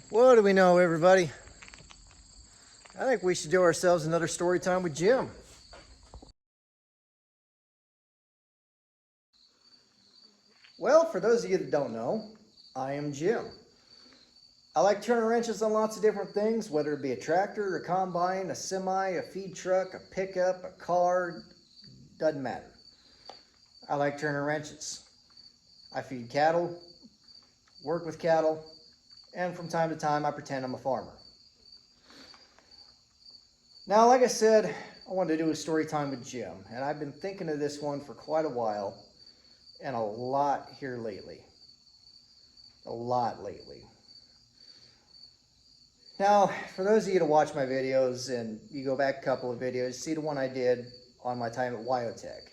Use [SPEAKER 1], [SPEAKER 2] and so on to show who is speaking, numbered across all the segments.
[SPEAKER 1] What do we know, everybody? I think we should do ourselves another story time with Jim. Well, for those of you that don't know, I am Jim. I like turning wrenches on lots of different things, whether it be a tractor, a combine, a semi, a feed truck, a pickup, a car, doesn't matter. I like turning wrenches. I feed cattle, work with cattle, and from time to time I pretend I'm a farmer. Now, like I said, I wanted to do a story time with Jim, and I've been thinking of this one for quite a while, and a lot here lately. A lot lately. Now, for those of you that watch my videos, and you go back a couple of videos, see the one I did on my time at Wyotech.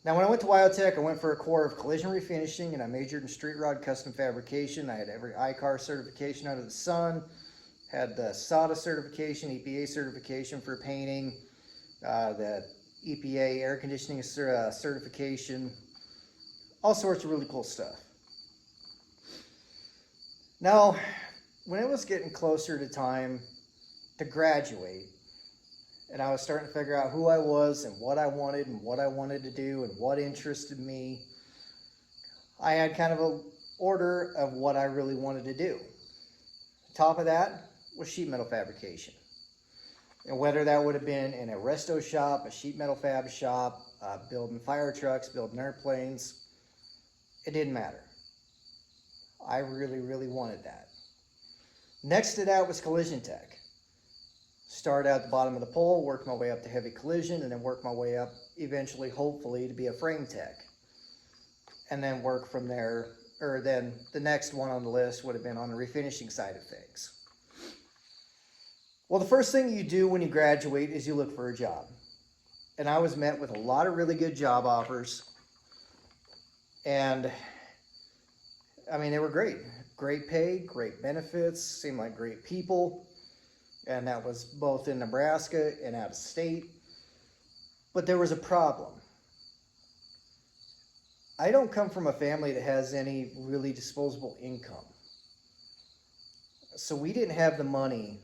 [SPEAKER 1] Now, when I went to Wyotech, I went for a core of collision refinishing, and I majored in street rod custom fabrication. I had every ICAR certification under the sun, had the SADA certification, EPA certification for painting, the EPA air conditioning certification, all sorts of really cool stuff. Now, when it was getting closer to time to graduate, and I was starting to figure out who I was and what I wanted to do and what interested me, I had kind of an order of what I really wanted to do. Top of that was sheet metal fabrication. And whether that would have been in a resto shop, a sheet metal fab shop, building fire trucks, building airplanes, it didn't matter. I really, really wanted that. Next to that was collision tech. Started at the bottom of the pole, worked my way up to heavy collision, and then worked my way up eventually, hopefully, to be a frame tech. And then work from there, or then the next one on the list would have been on the refinishing side of things. Well, the first thing you do when you graduate is you look for a job. And I was met with a lot of really good job offers. And I mean, they were great. Great pay, great benefits, seemed like great people. And that was both in Nebraska and out of state. But there was a problem. I don't come from a family that has any really disposable income. So we didn't have the money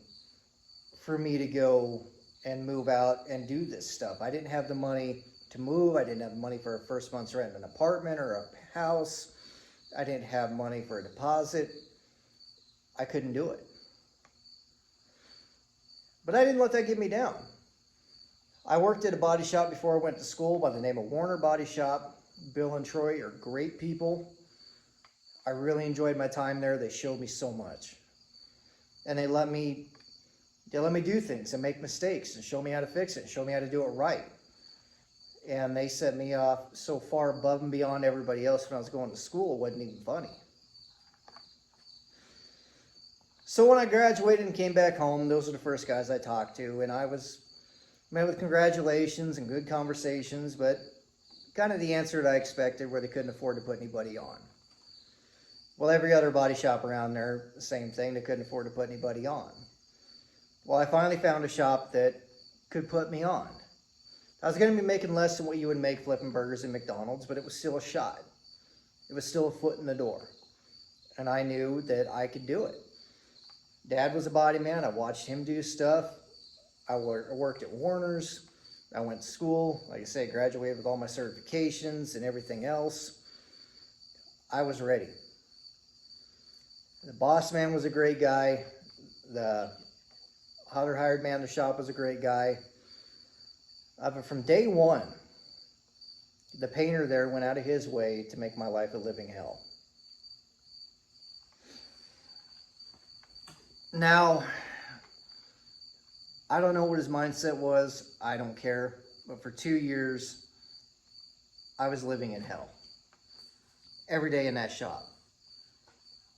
[SPEAKER 1] for me to go and move out and do this stuff. I didn't have the money to move. I didn't have the money for a first month's rent in an apartment or a house. I didn't have money for a deposit. I couldn't do it. But I didn't let that get me down. I worked at a body shop before I went to school by the name of Warner Body Shop. Bill and Troy are great people. I really enjoyed my time there. They showed me so much. And they let me do things and make mistakes and show me how to fix it and show me how to do it right. And they set me off so far above and beyond everybody else when I was going to school, it wasn't even funny. So when I graduated and came back home, those were the first guys I talked to, and I was met with congratulations and good conversations, but kind of the answer that I expected, where they couldn't afford to put anybody on. Well, every other body shop around there, the same thing, they couldn't afford to put anybody on. Well, I finally found a shop that could put me on. I was going to be making less than what you would make flipping burgers at McDonald's, but it was still a shot. It was still a foot in the door. And I knew that I could do it. Dad was a body man. I watched him do stuff. I worked at Warner's. I went to school. Like I say, graduated with all my certifications and everything else. I was ready. The boss man was a great guy. The other hired man in the shop was a great guy. But from day one, the painter there went out of his way to make my life a living hell. Now, I don't know what his mindset was. I don't care. But for 2 years, I was living in hell. Every day in that shop.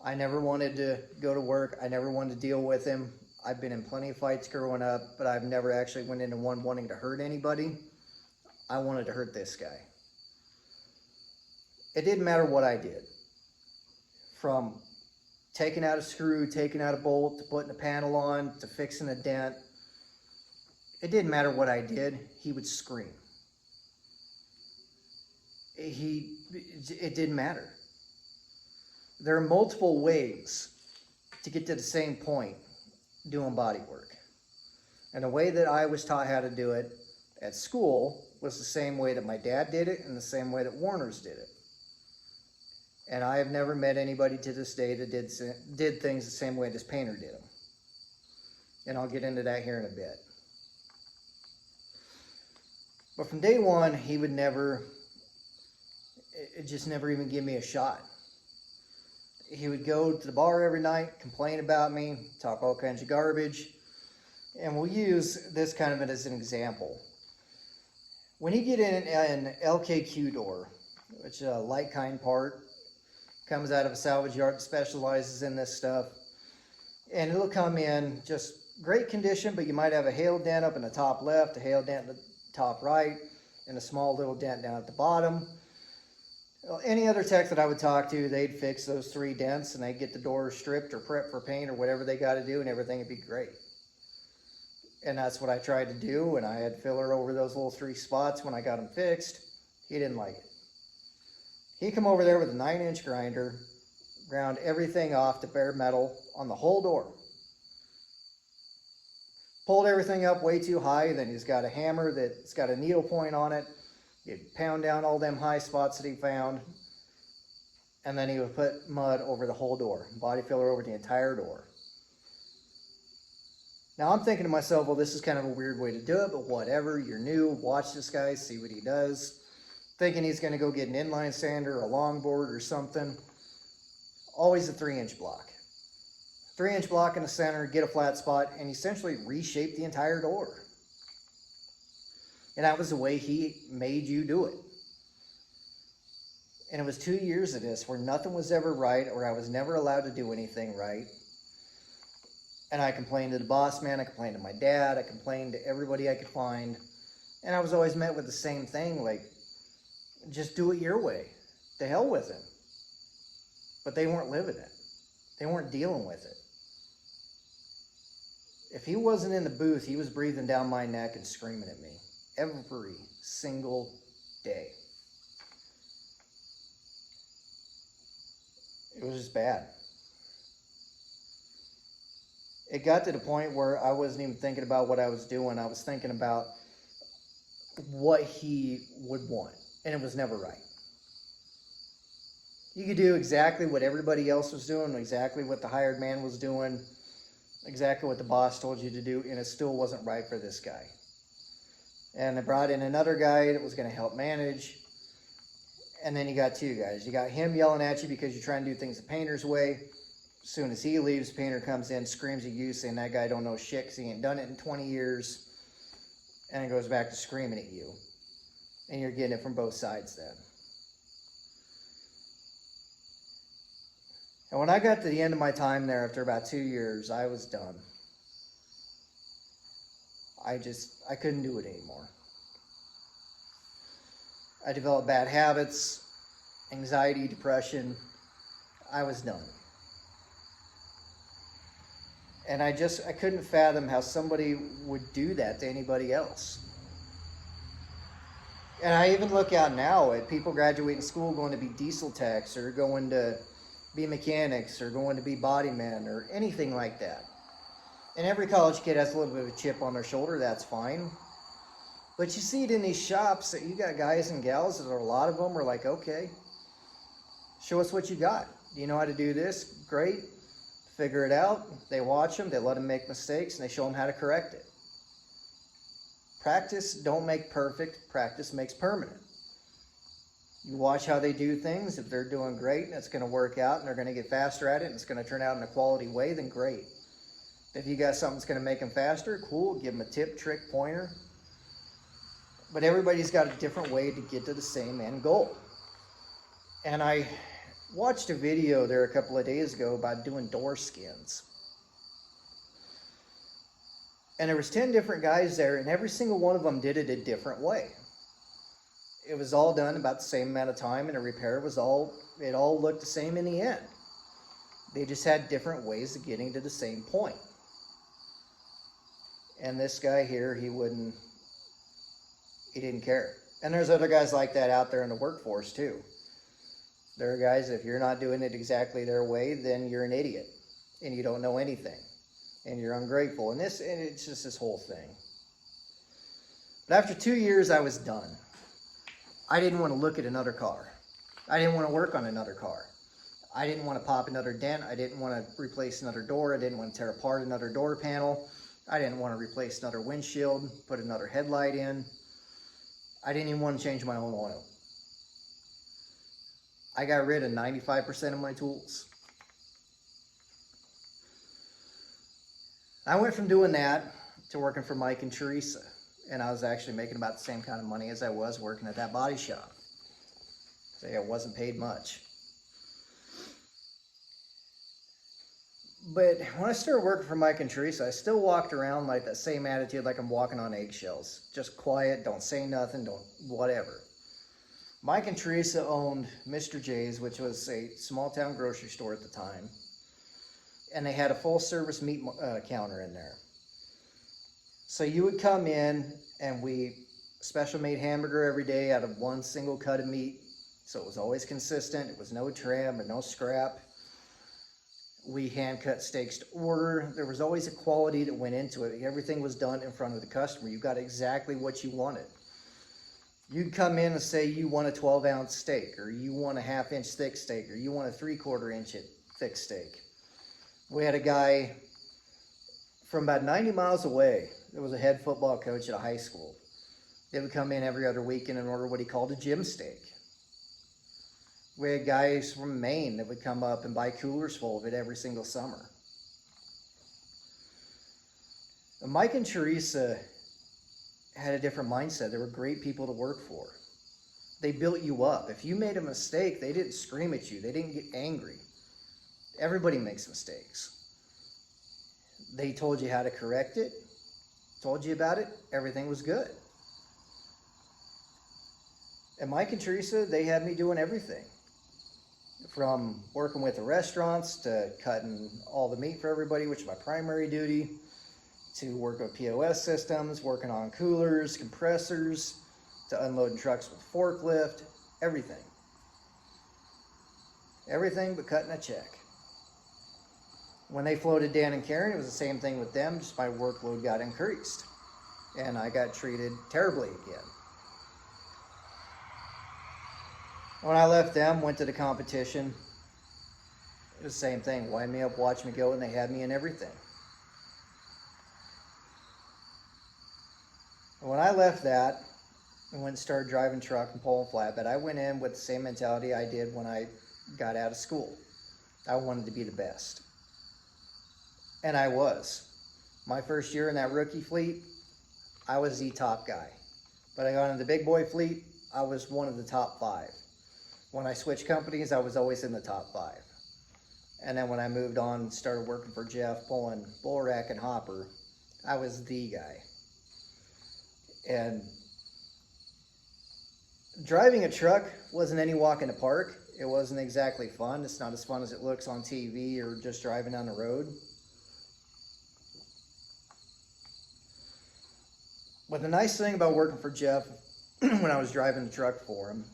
[SPEAKER 1] I never wanted to go to work. I never wanted to deal with him. I've been in plenty of fights growing up, but I've never actually went into one wanting to hurt anybody. I wanted to hurt this guy. It didn't matter what I did. From taking out a screw, taking out a bolt, to putting a panel on, to fixing a dent. It didn't matter what I did, he would scream. It didn't matter. There are multiple ways to get to the same point doing body work. And the way that I was taught how to do it at school was the same way that my dad did it and the same way that Warner's did it. And I have never met anybody to this day that did things the same way this painter did them. And I'll get into that here in a bit. But from day one, he would never, it just never even give me a shot. He would go to the bar every night, complain about me, talk all kinds of garbage. And we'll use this kind of as an example. When you get in an LKQ door, which is a like kind part, comes out of a salvage yard that specializes in this stuff, and it'll come in just great condition, but you might have a hail dent up in the top left, a hail dent in the top right, and a small little dent down at the bottom. Well, any other tech that I would talk to, they'd fix those 3 dents and they'd get the door stripped or prepped for paint or whatever they got to do, and everything would be great. And that's what I tried to do, and I had filler over those little 3 spots when I got them fixed. He didn't like it. He come over there with a 9-inch grinder, ground everything off to bare metal on the whole door. Pulled everything up way too high, then he's got a hammer that's got a needle point on it. He'd pound down all them high spots that he found, and then he would put mud over the whole door, body filler over the entire door. Now I'm thinking to myself, well, this is kind of a weird way to do it, but whatever, you're new, watch this guy, see what he does. Thinking he's going to go get an inline sander, a longboard or something. Always a 3-inch block. 3-inch block in the center, get a flat spot, and essentially reshape the entire door. And that was the way he made you do it. And it was 2 years of this where nothing was ever right, or I was never allowed to do anything right. And I complained to the boss man, I complained to my dad, I complained to everybody I could find. And I was always met with the same thing, like, just do it your way. To hell with it. But they weren't living it. They weren't dealing with it. If he wasn't in the booth, he was breathing down my neck and screaming at me. Every single day. It was just bad. It got to the point where I wasn't even thinking about what I was doing. I was thinking about what he would want. And it was never right. You could do exactly what everybody else was doing, exactly what the hired man was doing, exactly what the boss told you to do, and it still wasn't right for this guy. And they brought in another guy that was going to help manage. And then you got 2 guys. You got him yelling at you because you're trying to do things the painter's way. As soon as he leaves, the painter comes in, screams at you, saying that guy don't know shit because he ain't done it in 20 years. And it goes back to screaming at you. And you're getting it from both sides then. And when I got to the end of my time there, after about 2 years, I was done. I couldn't do it anymore. I developed bad habits, anxiety, depression. I was done. And I couldn't fathom how somebody would do that to anybody else. And I even look out now at people graduating school going to be diesel techs or going to be mechanics or going to be body men or anything like that. And every college kid has a little bit of a chip on their shoulder, that's fine. But you see it in these shops that you got guys and gals that are, a lot of them are like, okay, show us what you got. Do you know how to do this? Great. Figure it out. They watch them, they let them make mistakes, and they show them how to correct it. Practice don't make perfect, practice makes permanent. You watch how they do things. If they're doing great and it's going to work out and they're going to get faster at it and it's going to turn out in a quality way, then great. If you got something that's going to make them faster, cool, give them a tip, trick, pointer. But everybody's got a different way to get to the same end goal. And I watched a video there a couple of days ago about doing door skins. And there was 10 different guys there, and every single one of them did it a different way. It was all done about the same amount of time, and the repair was it all looked the same in the end. They just had different ways of getting to the same point. And this guy here, he didn't care. And there's other guys like that out there in the workforce too. There are guys, if you're not doing it exactly their way, then you're an idiot. and you don't know anything, and you're ungrateful, and it's just this whole thing. But after 2 years, I was done. I didn't want to look at another car. I didn't want to work on another car. I didn't want to pop another dent. I didn't want to replace another door. I didn't want to tear apart another door panel. I didn't want to replace another windshield, put another headlight in. I didn't even want to change my own oil. I got rid of 95% of my tools. I went from doing that to working for Mike and Teresa, and I was actually making about the same kind of money as I was working at that body shop. So yeah, it wasn't paid much. But when I started working for Mike and Teresa, I still walked around like that same attitude, like I'm walking on eggshells. Just quiet, don't say nothing, don't whatever. Mike and Teresa owned Mr. J's, which was a small town grocery store at the time. And they had a full service meat counter in there. So you would come in and we special made hamburger every day out of one single cut of meat. So it was always consistent. It was no trim or no scrap. We hand cut steaks to order. There was always a quality that went into it. Everything was done in front of the customer. You got exactly what you wanted. You'd come in and say you want a 12-ounce steak, or you want a 1/2 inch thick steak, or you want a 3/4 inch thick steak. We had a guy from about 90 miles away that was a head football coach at a high school. They would come in every other weekend and order what he called a gym steak. We had guys from Maine that would come up and buy coolers full of it every single summer. And Mike and Teresa had a different mindset. They were great people to work for. They built you up. If you made a mistake, they didn't scream at you. They didn't get angry. Everybody makes mistakes. They told you how to correct it, told you about it, everything was good. And Mike and Teresa, they had me doing everything. From working with the restaurants to cutting all the meat for everybody, which is my primary duty, to work with POS systems, working on coolers, compressors, to unloading trucks with forklift, everything. Everything but cutting a check. When they floated Dan and Karen, it was the same thing with them, just my workload got increased. And I got treated terribly again. When I left them, went to the competition, it was the same thing. Wind me up, watch me go, and they had me in everything. And when I left that and went and started driving truck and pulling flatbed, I went in with the same mentality I did when I got out of school. I wanted to be the best. And I was. My first year in that rookie fleet, I was the top guy. But I got into the big boy fleet, I was one of the top 5. When I switched companies, I was always in the top 5. And then when I moved on and started working for Jeff, pulling bull rack and hopper, I was the guy. And driving a truck wasn't any walk in the park. It wasn't exactly fun. It's not as fun as it looks on TV or just driving down the road. But the nice thing about working for Jeff when I was driving the truck for him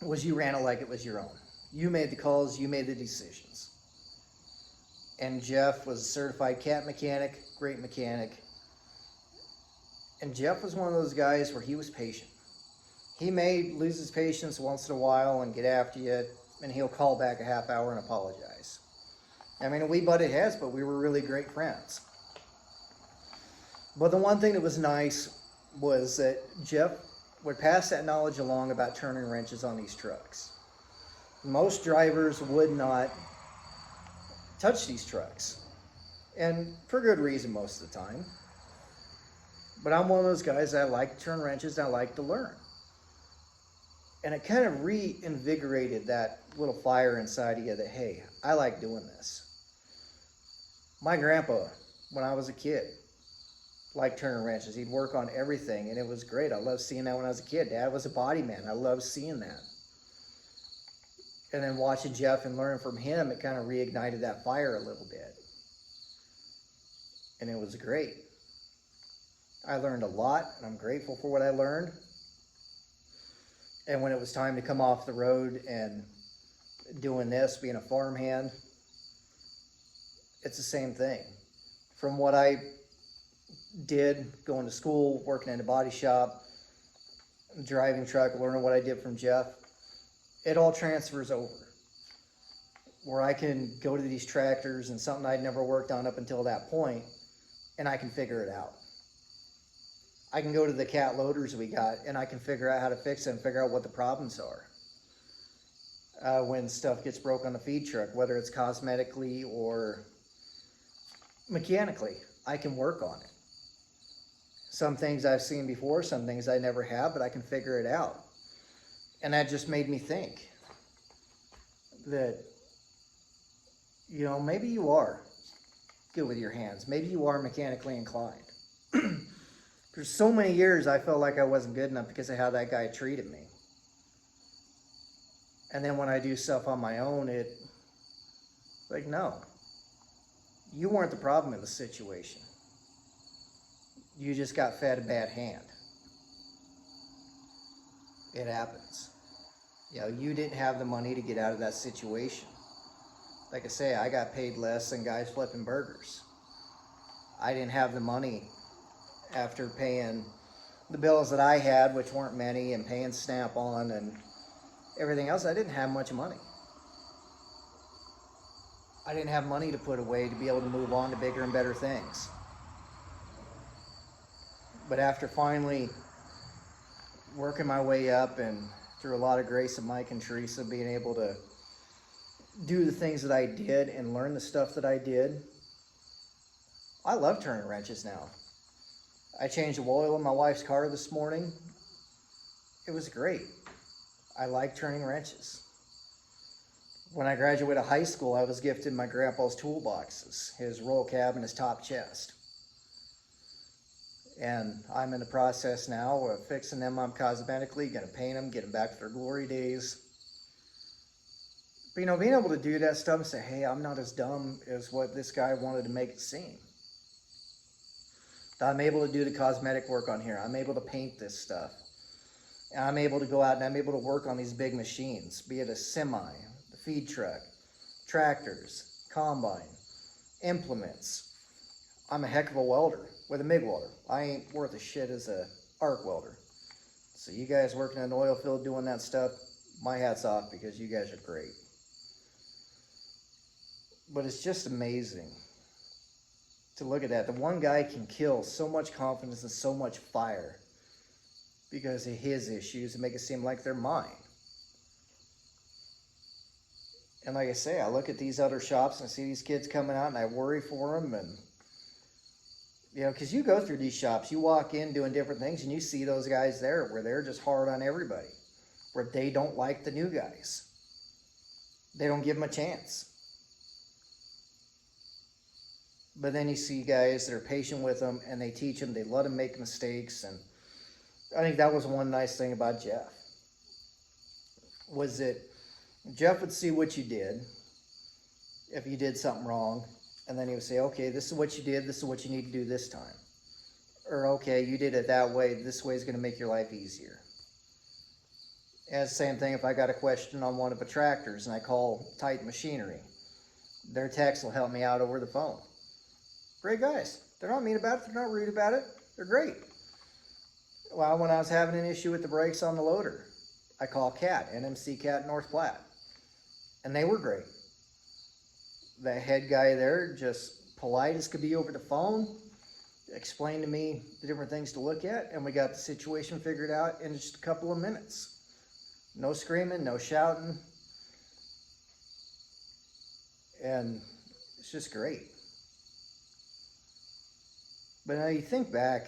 [SPEAKER 1] was you ran it like it was your own. You made the calls, you made the decisions. And Jeff was a certified cat mechanic, great mechanic. And Jeff was one of those guys where he was patient. He may lose his patience once in a while and get after you, and he'll call back a half hour and apologize. I mean, we butted heads, but we were really great friends. But the one thing that was nice was that Jeff would pass that knowledge along about turning wrenches on these trucks. Most drivers would not touch these trucks, and for good reason most of the time. But I'm one of those guys that I like to turn wrenches and I like to learn. And it kind of reinvigorated that little fire inside of you that, hey, I like doing this. My grandpa, when I was a kid, liked turning wrenches. He'd work on everything, and it was great. I loved seeing that when I was a kid. Dad was a body man. I loved seeing that. And then watching Jeff and learning from him, it kind of reignited that fire a little bit. And it was great. I learned a lot, and I'm grateful for what I learned. And when it was time to come off the road and doing this, being a farmhand, it's the same thing. From what I did, going to school, working in a body shop, driving truck, learning what I did from Jeff, it all transfers over. Where I can go to these tractors and something I'd never worked on up until that point, and I can figure it out. I can go to the cat loaders we got, and I can figure out how to fix it and figure out what the problems are. When stuff gets broke on the feed truck, whether it's cosmetically or mechanically, I can work on it. Some things I've seen before, some things I never have, but I can figure it out. And that just made me think that, you know, maybe you are good with your hands. Maybe you are mechanically inclined. For so many years, I felt like I wasn't good enough because of how that guy treated me. And then when I do stuff on my own, like, no, you weren't the problem in the situation. You just got fed a bad hand. It happens. You know, you didn't have the money to get out of that situation. Like I say, I got paid less than guys flipping burgers. I didn't have the money after paying the bills that I had, which weren't many, and paying Snap-on and everything else. I didn't have much money. I didn't have money to put away to be able to move on to bigger and better things. But after finally working my way up, and through a lot of grace of Mike and Teresa, being able to do the things that I did and learn the stuff that I did, I love turning wrenches now. I changed the oil in my wife's car this morning. It was great. I like turning wrenches. When I graduated high school, I was gifted my grandpa's toolboxes, his roll cab and his top chest. And I'm in the process now of fixing them up cosmetically, gonna paint them, get them back to their glory days. But, you know, being able to do that stuff and say, hey, I'm not as dumb as what this guy wanted to make it seem. That I'm able to do the cosmetic work on here. I'm able to paint this stuff. And I'm able to go out and I'm able to work on these big machines, be it a semi, the feed truck, tractors, combine, implements. I'm a heck of a welder with a MIG welder. I ain't worth a shit as a arc welder. So you guys working in an oil field doing that stuff, my hat's off, because you guys are great. But it's just amazing to look at that. The one guy can kill so much confidence and so much fire because of his issues and make it seem like they're mine. And like I say, I look at these other shops and I see these kids coming out and I worry for them. And, you know, because you go through these shops, you walk in doing different things and you see those guys there where they're just hard on everybody, where they don't like the new guys. They don't give them a chance. But then you see guys that are patient with them and they teach them, they let them make mistakes. And I think that was one nice thing about Jeff, was that Jeff would see what you did if you did something wrong, and then he would say, okay, this is what you did, this is what you need to do this time. Or, okay, you did it that way, this way is going to make your life easier. And it's the same thing if I got a question on one of the tractors and I call Titan Machinery. Their techs will help me out over the phone. Great guys. They're not mean about it, they're not rude about it, they're great. Well, when I was having an issue with the brakes on the loader, I called CAT, NMC CAT North Platte, and they were great. The head guy there, just polite as could be over the phone, explained to me the different things to look at, and we got the situation figured out in just a couple of minutes. No screaming, no shouting, and it's just great. But now you think back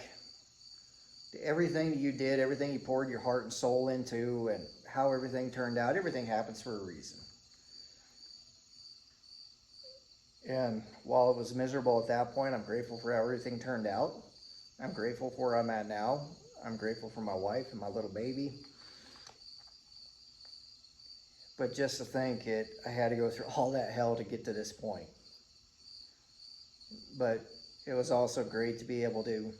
[SPEAKER 1] to everything that you did, everything you poured your heart and soul into, and how everything turned out. Everything happens for a reason. And while it was miserable at that point, I'm grateful for how everything turned out. I'm grateful for where I'm at now. I'm grateful for my wife and my little baby. But just to think I had to go through all that hell to get to this point. But it was also great to be able to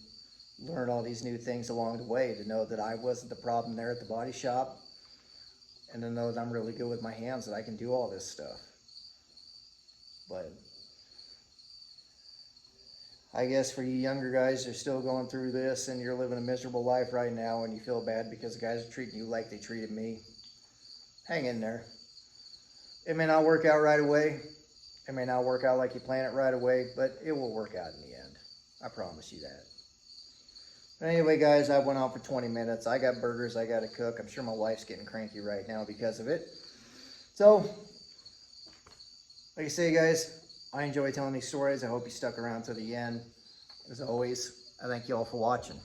[SPEAKER 1] learn all these new things along the way, to know that I wasn't the problem there at the body shop, and to know that I'm really good with my hands, that I can do all this stuff. But I guess for you younger guys, you're still going through this and you're living a miserable life right now and you feel bad because the guys are treating you like they treated me. Hang in there. It may not work out right away. It may not work out like you plan it right away, but it will work out in the end. I promise you that. But anyway, guys, I went on for 20 minutes. I got burgers I got to cook. I'm sure my wife's getting cranky right now because of it. So, like I say, guys, I enjoy telling these stories. I hope you stuck around to the end. As always, I thank you all for watching.